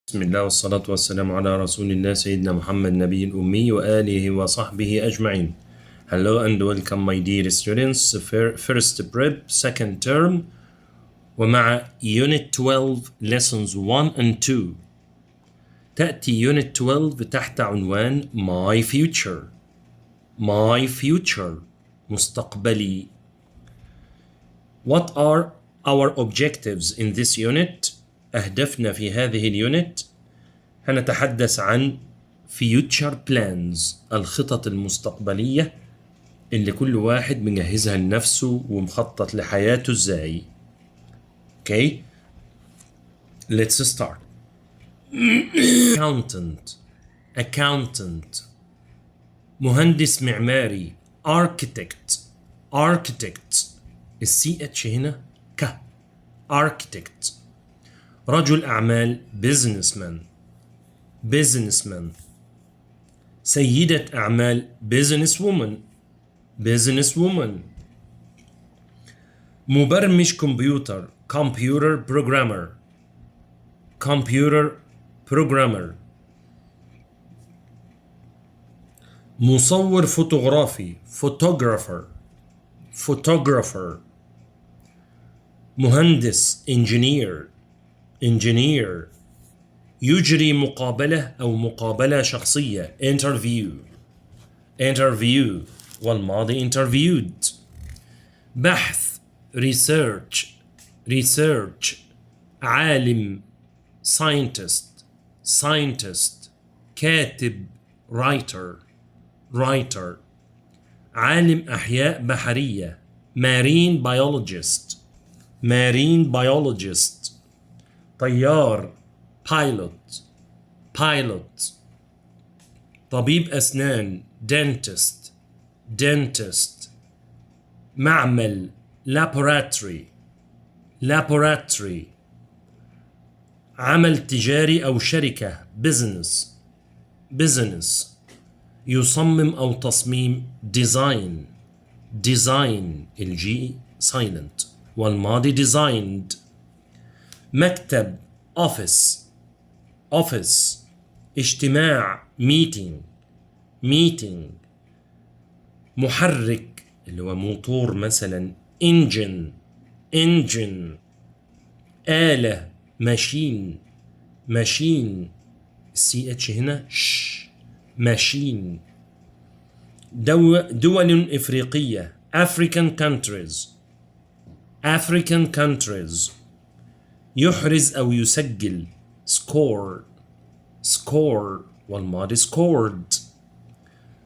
بسم الله والصلاة والسلام على رسول الله سيدنا محمد نبي الأمي وآله وصحبه أجمعين. Hello and welcome my dear students. First prep second term ومع Unit 12 lessons 1 and 2. تأتي Unit 12 تحت عنوان My Future. My Future مستقبلي. What are our objectives in this unit? أهدافنا في هذه اليونت. هنتحدث عن future plans الخطط المستقبلية اللي كل واحد مجهزها لنفسه ومخطط لحياته ازاي. Okay, let's start. accountant مهندس معماري architect السي اتش هنا ك architect. رجل أعمال businessman. سيدة أعمال businesswoman. مبرمج كمبيوتر computer programmer. مصور فوتوغرافي photographer. مهندس engineer. يجري مقابلة أو مقابلة شخصية interview والماضي interviewed. بحث research. عالم scientist. كاتب writer. عالم أحياء بحرية marine biologist. طيار pilot. طبيب أسنان dentist. معمل laboratory. عمل تجاري أو شركة business. يصمم أو تصميم design الجي silent والماضي designed. مكتب office. اجتماع meeting. محرك اللي هو موتور مثلا engine. آلة machine السي اتش هنا machine. دول إفريقية African countries. يحرز أو يسجل score والماضي scored.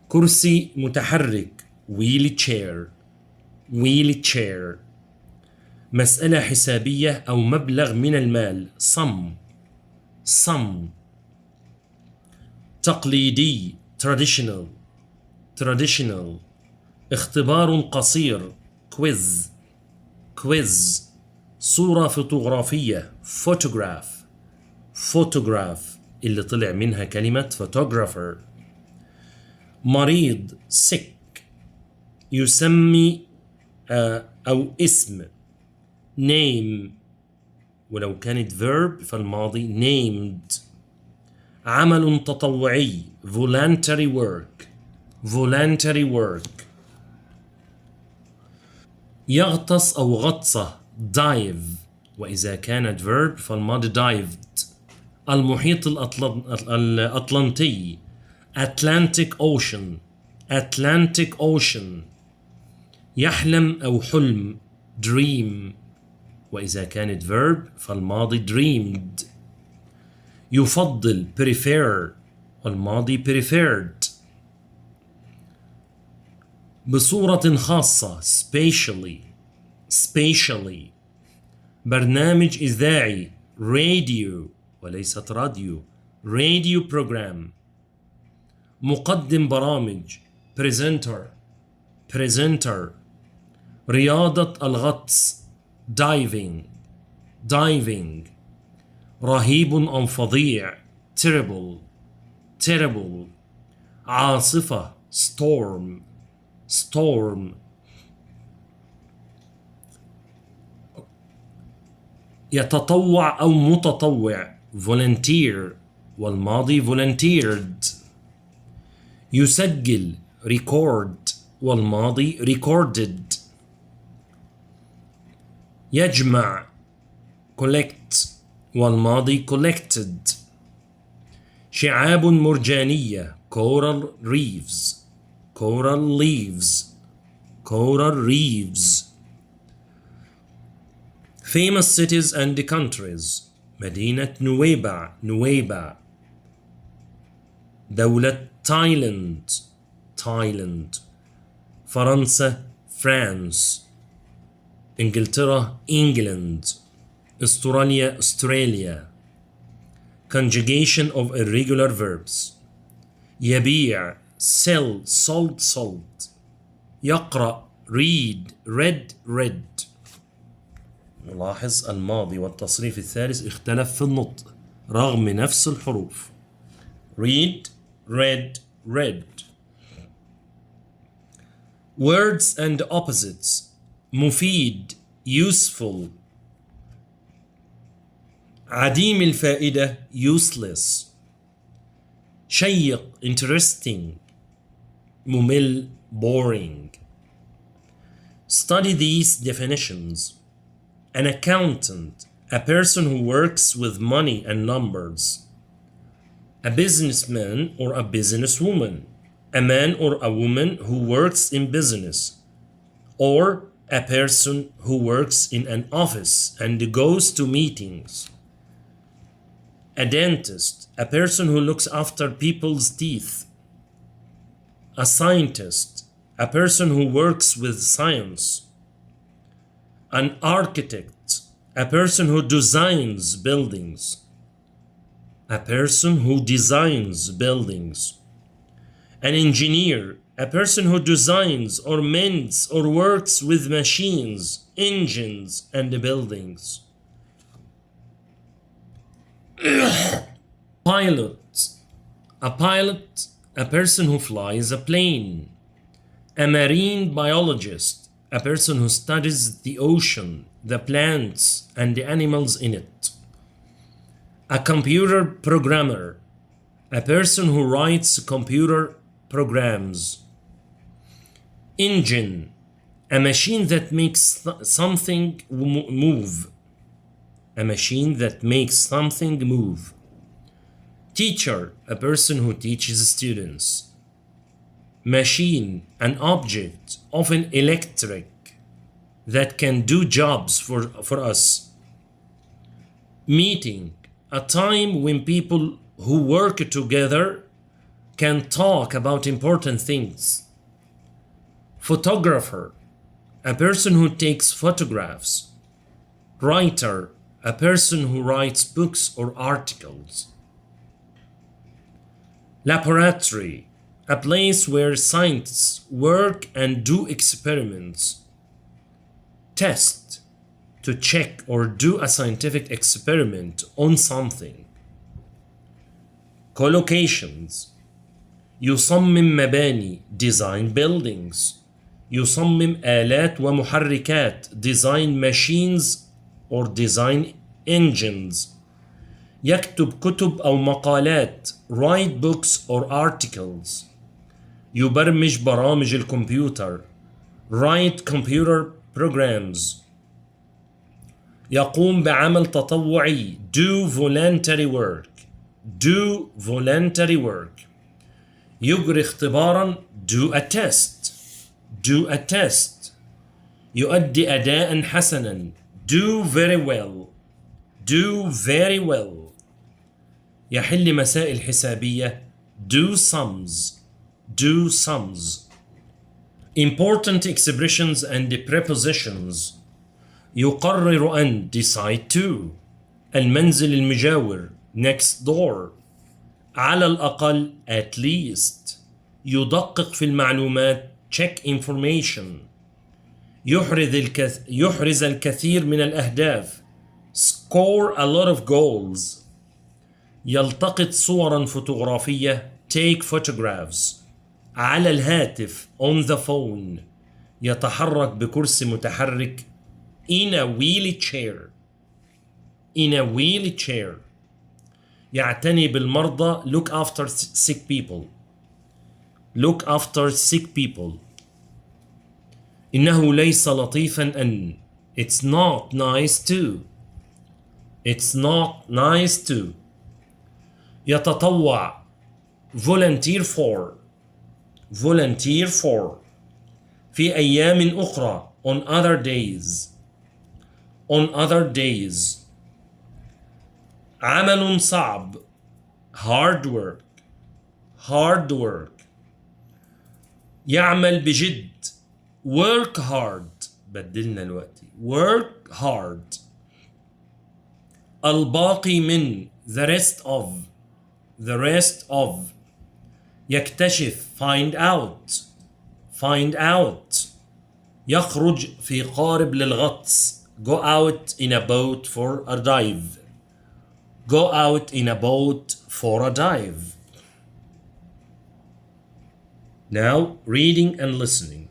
كرسي متحرك wheelchair. مسألة حسابية أو مبلغ من المال sum. تقليدي traditional. اختبار قصير quiz. صورة فوتوغرافية photograph اللي طلع منها كلمة photographer. مريض sick. يسمي أو اسم name ولو كانت verb فالماضي named. عمل تطوعي voluntary work. يغطس أو غطسة dive وإذا كانت verb فالماضي dived. المحيط الأطلنطي Atlantic Ocean. يحلم أو حلم dream وإذا كانت verb فالماضي dreamed. يفضل prefer والماضي preferred. بصورة خاصة spatially. برنامج إذاعي radio وليست راديو radio program. مقدم برامج presenter. رياضة الغطس diving. رهيب أو فظيع terrible. عاصفة storm. يتطوع أو متطوع volunteer والماضي volunteered. يسجل record والماضي recorded. يجمع collect والماضي collected. شعاب مرجانية coral reefs coral leaves coral reefs. Famous cities and countries مدينة نويبع. دولة تايلاند. فرنسا France. إنجلترا England. استراليا Australia. Conjugation of irregular verbs. يبيع sell sold. يقرأ read. نلاحظ الماضي والتصريف الثالث اختلف في النطق رغم نفس الحروف. read read. Words and opposites. مفيد useful. عديم الفائدة useless. شيق interesting. ممل boring. Study these definitions. An accountant, a person who works with money and numbers. A businessman or a businesswoman, a man or a woman who works in business, or a person who works in an office and goes to meetings. A dentist, a person who looks after people's teeth. A scientist, a person who works with science. An architect, a person who designs buildings. A person who designs buildings. An engineer, a person who designs or mends or works with machines, engines, and buildings. Pilot, a person who flies a plane. A marine biologist, a person who studies the ocean, the plants, and the animals in it. A computer programmer, a person who writes computer programs. Engine, a machine that makes something move. A machine that makes something move. Teacher, a person who teaches students. Machine, an object, often electric, that can do jobs for us. Meeting, a time when people who work together can talk about important things. Photographer, a person who takes photographs. Writer, a person who writes books or articles. Laboratory, a place where scientists work and do experiments. Test, to check or do a scientific experiment on something. Collocations, يصمم مباني design buildings. يصمم آلات ومحركات design machines or design engines. يكتب كتب أو مقالات write books or articles. يبرمج برامج الكمبيوتر write computer programs. يقوم بعمل تطوعي do voluntary work. يجري اختبارا do a test. يؤدي أداء حسنا do very well. يحل مسائل حسابية do sums. Important expressions and prepositions. يقرر أن decide to. المنزل المجاور next door. على الأقل at least. يدقق في المعلومات check information. يحرز الكثير من الأهداف score a lot of goals. يلتقط صورا فوتوغرافية take photographs. على الهاتف on the phone. يتحرك بكرسي متحرك in a wheelchair. يعتني بالمرضى. Look after sick people. Look after sick people. إنه ليس لطيفا أن. It's not nice to. It's not nice to. يتطوع. Volunteer for. Volunteer for. في أيام أخرى. On other days. On other days. عمل صعب. Hard work. Hard work. يعمل بجد. Work hard. بدلنا الوقت. Work hard. الباقي من. The rest of. The rest of. يكتشف. Find out. Find out. يخرج في قارب للغطس. Go out in a boat for a dive. Go out in a boat for a dive. Now, reading and listening.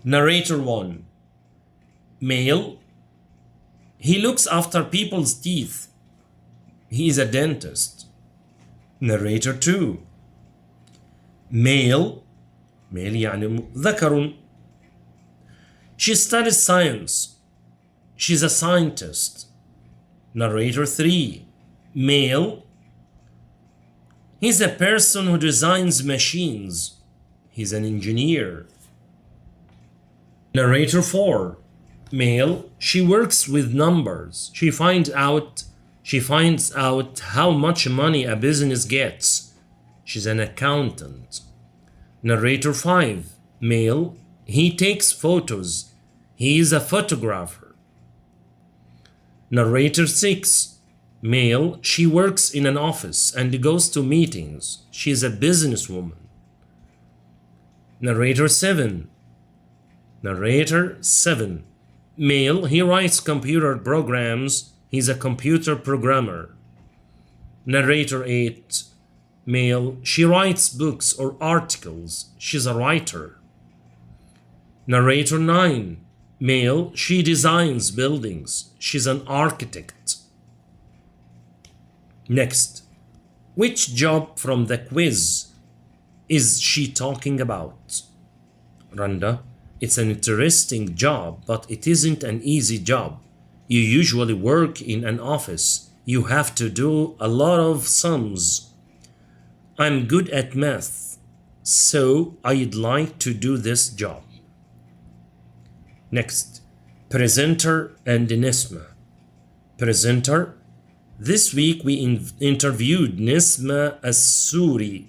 Narrator 1. Male. He looks after people's teeth. He is a dentist. Narrator 2. Male. Male يعني ذكر. She studies science. She's a scientist. Narrator 3. Male. He's a person who designs machines. He's an engineer. Narrator 4. Male. She works with numbers. She finds out how much money a business gets. She's an accountant. Narrator 5. Male. He takes photos. He is a photographer. Narrator 6. Male. She works in an office and goes to meetings. She is a businesswoman. Narrator 7. Narrator 7. Male. He writes computer programs. He's a computer programmer. Narrator 8. Male. She writes books or articles. She's a writer. Narrator 9. Male. She designs buildings. She's an architect. Next. Which job from the quiz is she talking about? Randa. It's an interesting job, but it isn't an easy job. You usually work in an office. You have to do a lot of sums. I'm good at math, so I'd like to do this job. Next, presenter and Nisma. Presenter. This week we interviewed Nisma As-Suri,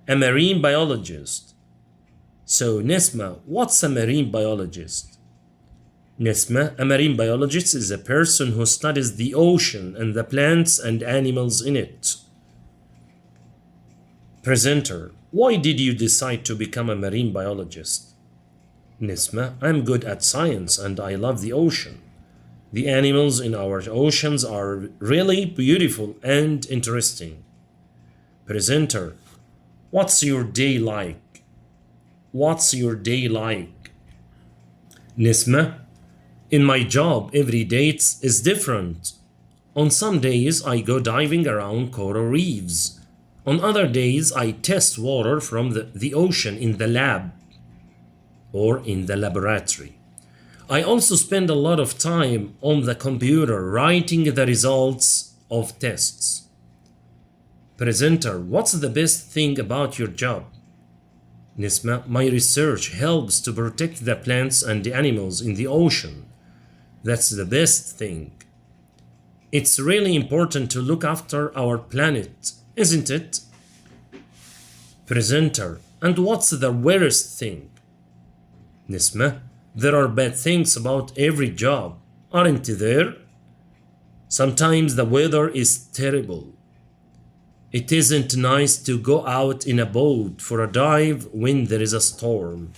a marine biologist. So Nisma, what's a marine biologist? Nisma, a marine biologist is a person who studies the ocean and the plants and animals in it. Presenter, why did you decide to become a marine biologist? Nisma, I'm good at science and I love the ocean. The animals in our oceans are really beautiful and interesting. Presenter, what's your day like? What's your day like? Nisma, in my job every day is different. On some days I go diving around coral reefs. On other days I test water from the ocean in the lab or in the laboratory. I also spend a lot of time on the computer writing the results of tests. Presenter, what's the best thing about your job? Nisma, my research helps to protect the plants and the animals in the ocean. That's the best thing. It's really important to look after our planet, isn't it? Presenter, and what's the worst thing? Nisma, there are bad things about every job, aren't there? Sometimes the weather is terrible. It isn't nice to go out in a boat for a dive when there is a storm.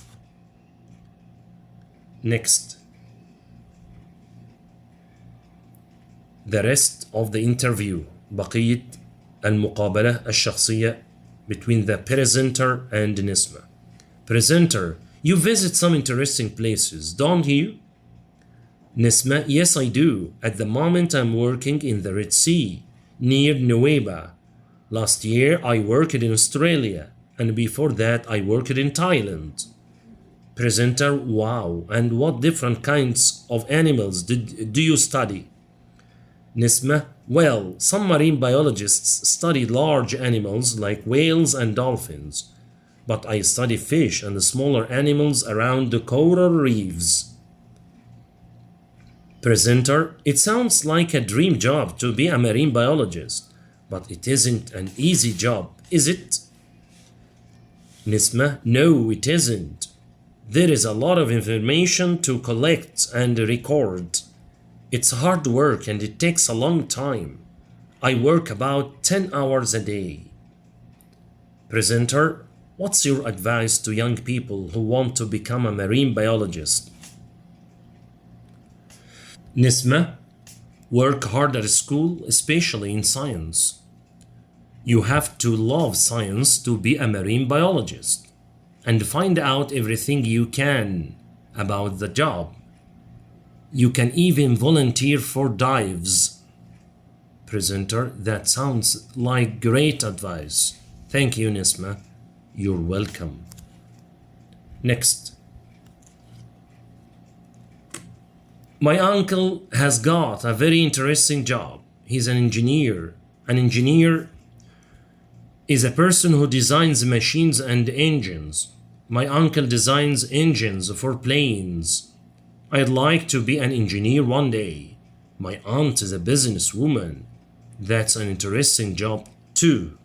Next. The rest of the interview. بقية المقابلة الشخصية between the presenter and Nisma. Presenter, you visit some interesting places, don't you? Nisma, yes I do. At the moment I'm working in the Red Sea. near Nueva. Last year I worked in Australia, and before that I worked in Thailand. Presenter: Wow, and what different kinds of animals do you study? Nisma: Well, some marine biologists study large animals like whales and dolphins, but I study fish and the smaller animals around the coral reefs. Presenter: It sounds like a dream job to be a marine biologist, but it isn't an easy job, is it? Nisma: No, it isn't. There is a lot of information to collect and record. It's hard work and it takes a long time. I work about 10 hours a day. Presenter: What's your advice to young people who want to become a marine biologist? Nisma: Work hard at school, especially in science. You have to love science to be a marine biologist, and find out everything you can about the job. You can even volunteer for dives. Presenter: That sounds like great advice. Thank you, Nisma. You're welcome. Next. My uncle has got a very interesting job. He's an engineer. An engineer is a person who designs machines and engines. My uncle designs engines for planes. I'd like to be an engineer one day. My aunt is a businesswoman. That's an interesting job too.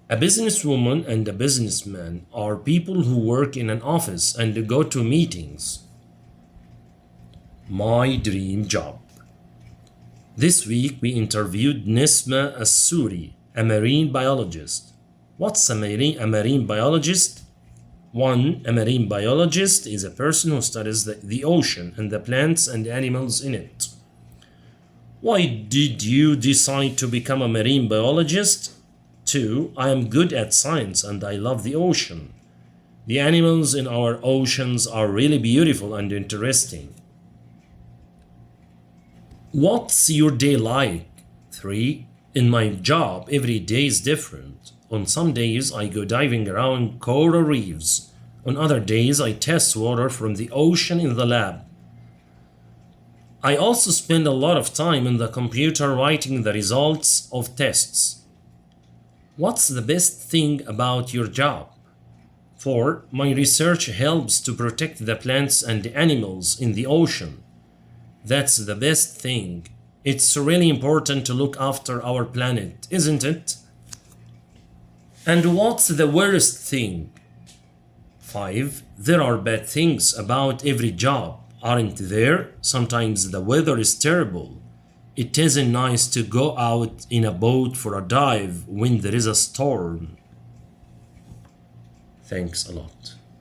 A businesswoman and a businessman are people who work in an office and go to meetings. My dream job. This week we interviewed Nisma Assouri, a marine biologist. What's a marine biologist? 1. A marine biologist is a person who studies the ocean and the plants and animals in it. Why did you decide to become a marine biologist? 2. I am good at science and I love the ocean. The animals in our oceans are really beautiful and interesting. What's your day like? 3. In my job, every day is different. On some days, I go diving around coral reefs. On other days, I test water from the ocean in the lab. I also spend a lot of time on the computer writing the results of tests. What's the best thing about your job? 4. My research helps to protect the plants and the animals in the ocean. That's the best thing. It's really important to look after our planet, isn't it? And what's the worst thing? 5. There are bad things about every job, aren't there? Sometimes the weather is terrible. It isn't nice to go out in a boat for a dive when there is a storm. Thanks a lot.